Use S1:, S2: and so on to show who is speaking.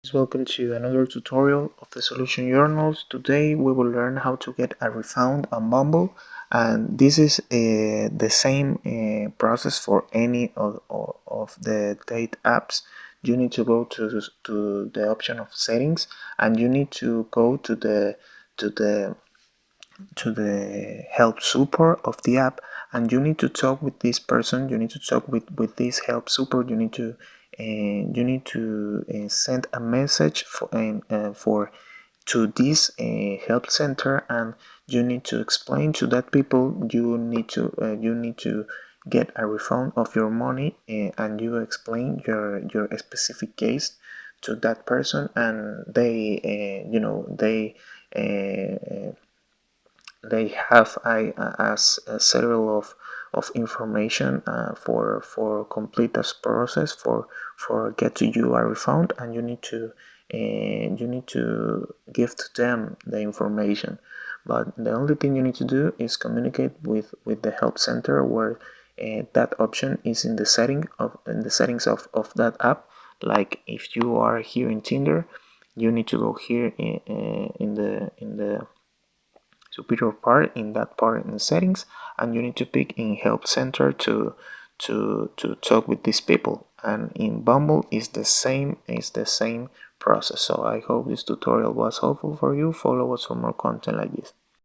S1: Welcome to another tutorial of the solution journals. Today we will learn how to get a refund on Bumble, and this is the same process for any of the date apps. You need to go to the option of settings, and you need to go to the to the help support of the app, and you need to talk with this person. You need to talk with this help support. You need to send a message for to this help center, and you need to explain to that people you need to get a refund of your money, and you explain your specific case to that person, and they have a several of information for complete this process for get to you a refund, and you need to give to them the information. But the only thing you need to do is communicate with the help center, where that option is in the settings of that app. Like if you are here in Tinder, you need to go here in the superior part, in that part in settings, and you need to pick in help center to talk with these people. And in Bumble is the same process. So I hope this tutorial was helpful for you. Follow us for more content like this.